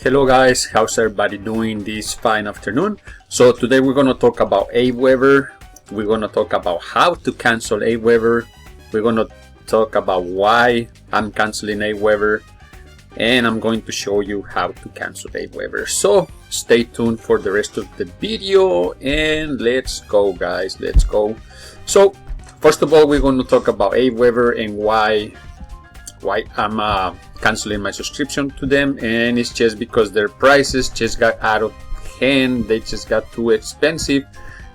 Hello guys, how's everybody doing this fine afternoon? So today we're going to talk about Aweber. We're going to talk about how to cancel Aweber. We're going to talk about why I'm canceling Aweber, and I'm going to show you how to cancel Aweber. So stay tuned for the rest of the video and let's go guys, let's go. So first of all, we're going to talk about Aweber and why I'm canceling my subscription to them, and it's just because their prices just got out of hand. They just got too expensive.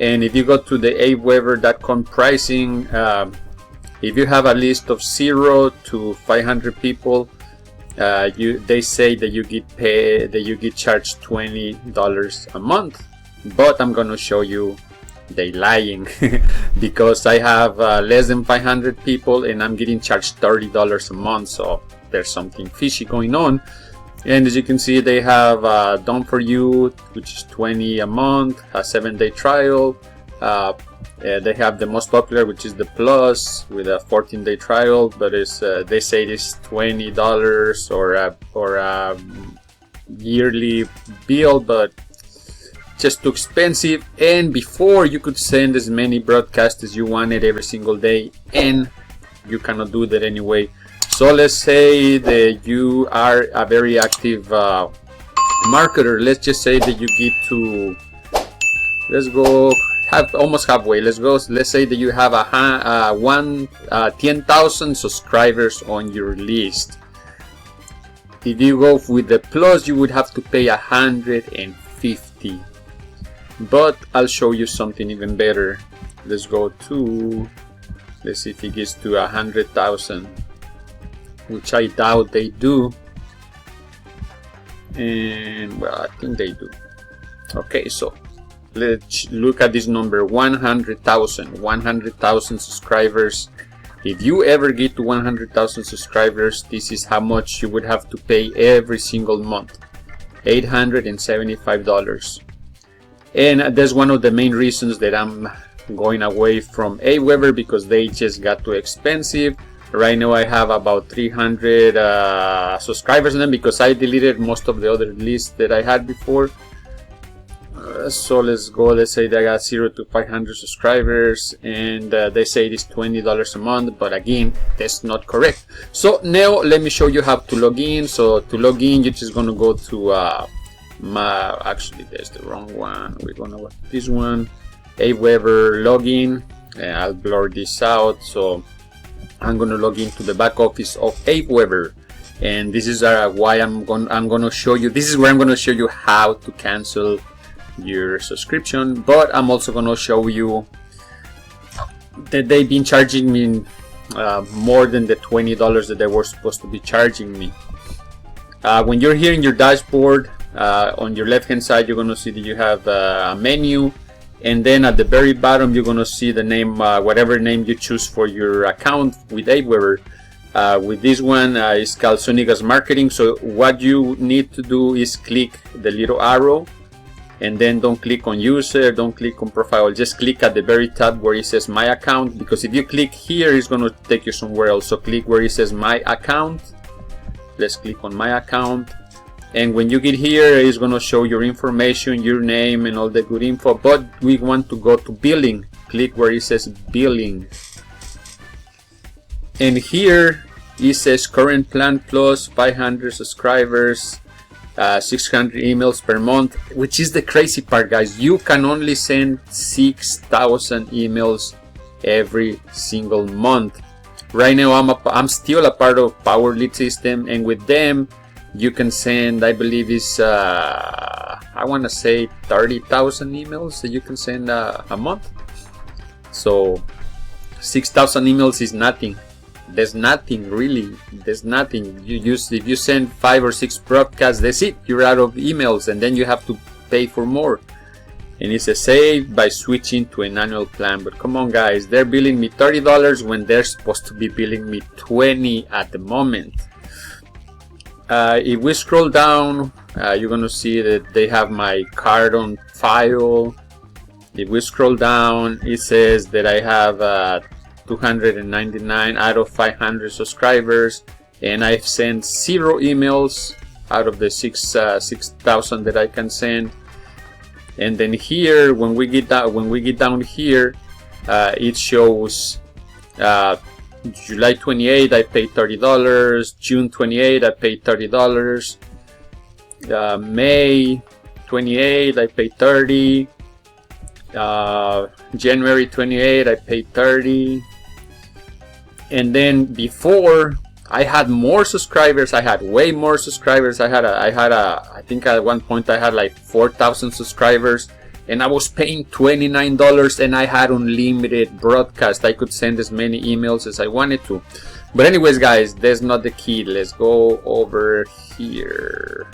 And if you go to the aweber.com pricing, if you have a list of 0 to 500 people, they say that you get charged $20 a month, but I'm gonna show you they lying because I have less than 500 people and I'm getting charged $30 a month, so there's something fishy going on. And as you can see, they have done for you, which is $20 a month, a 7-day trial. They have the most popular, which is the Plus, with a 14-day trial, but it's they say it's $20 or a yearly bill, but just too expensive. And before, you could send as many broadcasts as you wanted every single day, and you cannot do that anyway. So let's say that you are a very active marketer. Let's just say that you get to, let's go almost halfway. Let's say that you have 10,000 subscribers on your list. If you go with the Plus, you would have to pay $150. But I'll show you something even better. Let's go to, let's see if it gets to 100,000, which I doubt they do. And well, I think they do. Okay, so let's look at this number, 100,000 subscribers. If you ever get to 100,000 subscribers, this is how much you would have to pay every single month, $875. And that's one of the main reasons that I'm going away from Aweber, because they just got too expensive. Right now I have about 300 subscribers on them because I deleted most of the other lists that I had before. So let's go, let's say they got 0 to 500 subscribers, and they say it is $20 a month, but again, that's not correct. So now let me show you how to log in. So to log in, you're just gonna go to actually that's the wrong one. We're gonna go to this one, Aweber login, and I'll blur this out. So I'm gonna log into the back office of Aweber, and this is why I'm gonna show you. This is where I'm gonna show you how to cancel your subscription. But I'm also gonna show you that they've been charging me more than the $20 that they were supposed to be charging me. When you're here in your dashboard, on your left hand side, you're gonna see that you have a menu. And then at the very bottom, you're gonna see the name, whatever name you choose for your account with Aweber. With this one, it's called Sonigas Marketing. So what you need to do is click the little arrow, and then don't click on user, don't click on profile. Just click at the very top where it says my account, because if you click here, it's gonna take you somewhere else. So click where it says my account. Let's click on my account. And when you get here, it's going to show your information, your name, and all the good info. But we want to go to billing. Click where it says billing. And here it says current plan plus 500 subscribers, 600 emails per month, which is the crazy part, guys. You can only send 6,000 emails every single month. Right now, I'm still a part of Power Lead System, and with them, you can send, I believe it's I want to say 30,000 emails that you can send a month. So 6,000 emails is nothing. There's nothing really. There's nothing. If you send 5 or 6 broadcasts, that's it. You're out of emails, and then you have to pay for more. And it's a save by switching to an annual plan. But come on, guys, they're billing me $30 when they're supposed to be billing me $20 at the moment. If we scroll down, you're gonna see that they have my card on file. If we scroll down, it says that I have 299 out of 500 subscribers, and I've sent 0 emails out of the 6,000 that I can send. And then here, when we get down here, it shows July 28 I paid $30, June 28 I paid $30, May 28 I paid 30, January 28 I paid 30. And then before, I had more subscribers. I had way more subscribers. I think at one point I had like 4,000 subscribers, and I was paying $29, and I had unlimited broadcast. I could send as many emails as I wanted to. But anyways, guys, that's not the key. Let's go over here.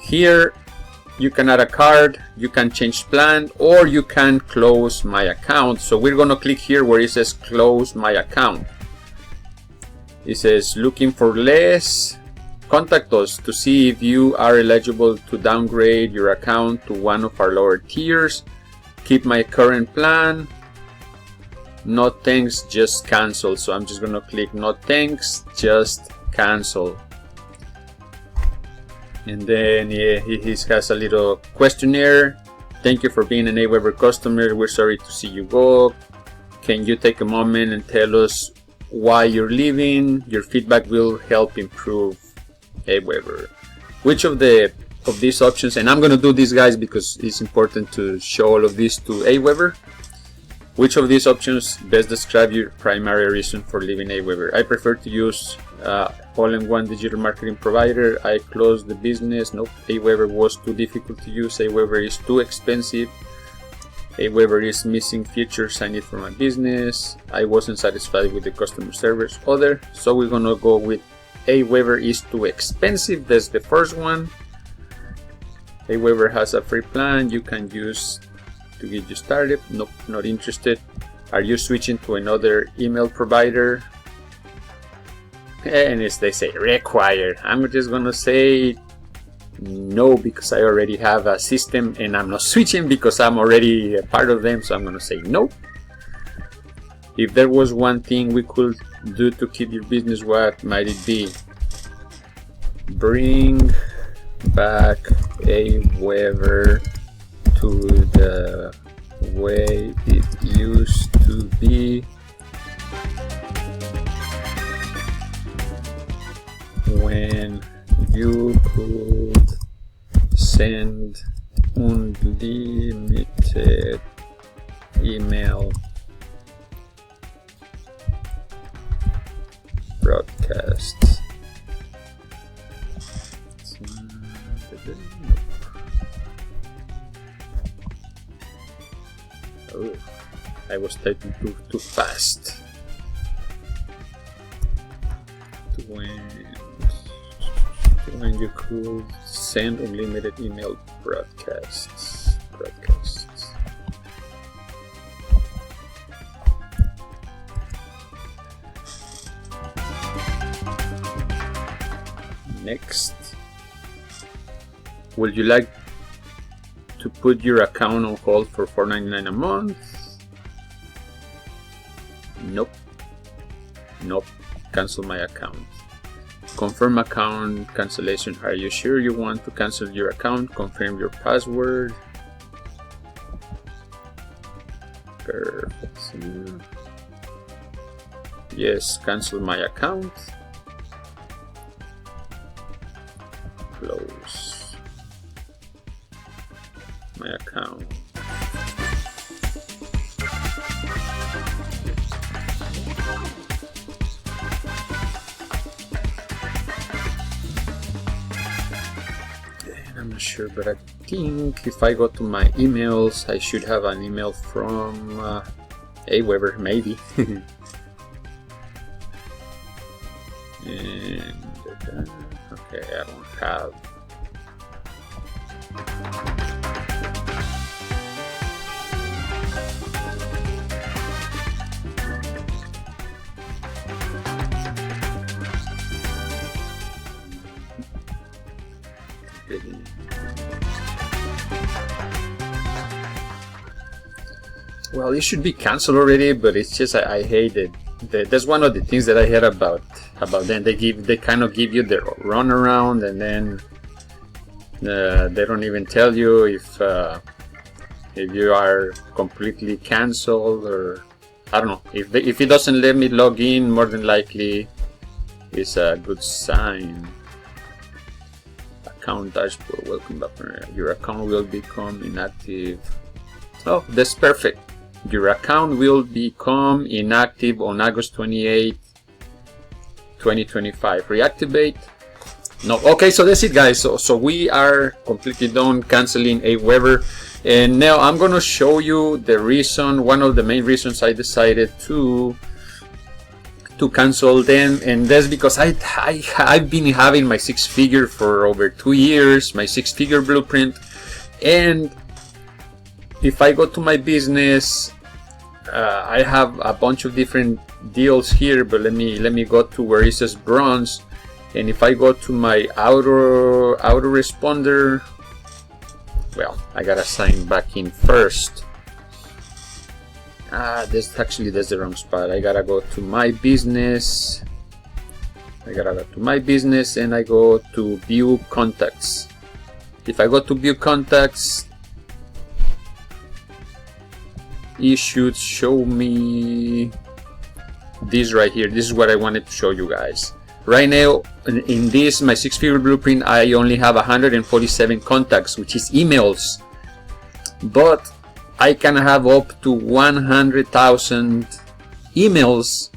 Here you can add a card, you can change plan, or you can close my account. So we're gonna click here where it says close my account. It says looking for less. Contact us to see if you are eligible to downgrade your account to one of our lower tiers. Keep my current plan. No thanks, just cancel. So I'm just gonna click no thanks, just cancel. And then he has a little questionnaire. Thank you for being an Aweber customer. We're sorry to see you go. Can you take a moment and tell us why you're leaving? Your feedback will help improve Aweber. Which of these options, and I'm gonna do this, guys, because it's important to show all of this to Aweber. Which of these options best describe your primary reason for leaving Aweber? I prefer to use all-in-one digital marketing provider. I closed the business. Nope. Aweber was too difficult to use. Aweber is too expensive. Aweber is missing features I need for my business. I wasn't satisfied with the customer service. Other. So we're gonna go with Aweber is too expensive. That's the first one. Aweber has a free plan you can use to get you started. Nope, not interested. Are you switching to another email provider? And as they say, required. I'm just gonna say no, because I already have a system, and I'm not switching because I'm already a part of them. So I'm gonna say no. If there was one thing we could do to keep your business, what might it be? Bring back Aweber to the way it used to be. When you could send unlimited email broadcasts. Oh, I was typing too fast. When you could send unlimited email broadcasts. Next, would you like to put your account on hold for $4.99 a month? Nope. Cancel my account. Confirm account cancellation. Are you sure you want to cancel your account? Confirm your password. Perfect. Yes, cancel my account. Close my account. I'm not sure, but I think if I go to my emails, I should have an email from Aweber, maybe. And okay, I don't have. Well, it should be canceled already, but it's just I hate it. That's one of the things that I heard about about them. They kind of give you the runaround, and then they don't even tell you if you are completely canceled, or I don't know. If it doesn't let me log in, more than likely it's a good sign. Account dashboard, welcome back. Your account will become inactive. Oh, that's perfect. Your account will become inactive on August 28, 2025. Reactivate. No. Okay, so that's it, guys. So we are completely done canceling Aweber, and now I'm gonna show you the reason, one of the main reasons I decided to cancel them, and that's because I've been having my six-figure for over 2 years, my six-figure blueprint, and if I go to my business, I have a bunch of different deals here, but let me go to where it says bronze, and if I go to my autoresponder, well, I gotta sign back in first. That's the wrong spot. I gotta go to my business. And I go to view contacts. If I go to view contacts, it should show me this right here. This is what I wanted to show you guys. Right now, in this, my six-figure blueprint, I only have 147 contacts, which is emails. But I can have up to 100,000 emails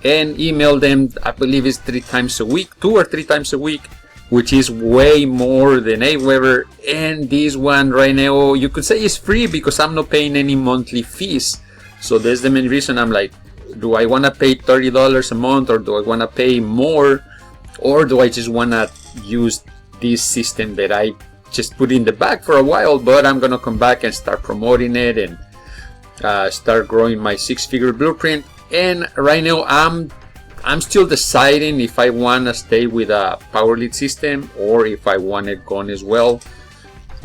and email them, I believe it's 3 times a week, 2 or 3 times a week, which is way more than Aweber. And this one right now, you could say it's free because I'm not paying any monthly fees. So that's the main reason I'm like, do I want to pay $30 a month, or do I want to pay more, or do I just want to use this system that I just put in the back for a while, but I'm gonna come back and start promoting it and start growing my six-figure blueprint. And right now I'm still deciding if I want to stay with a power lead system or if I want it gone as well,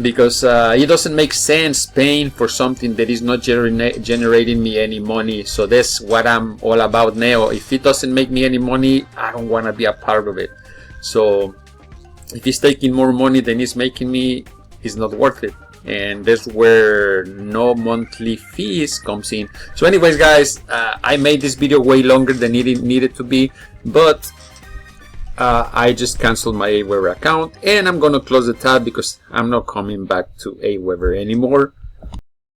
because it doesn't make sense paying for something that is not generating me any money. So that's what I'm all about now. If it doesn't make me any money, I don't want to be a part of it. So if it's taking more money than it's making me, it's not worth it. And that's where no monthly fees comes in. So anyways, guys, I made this video way longer than it needed to be, but I just canceled my Aweber account, and I'm gonna close the tab because I'm not coming back to Aweber anymore.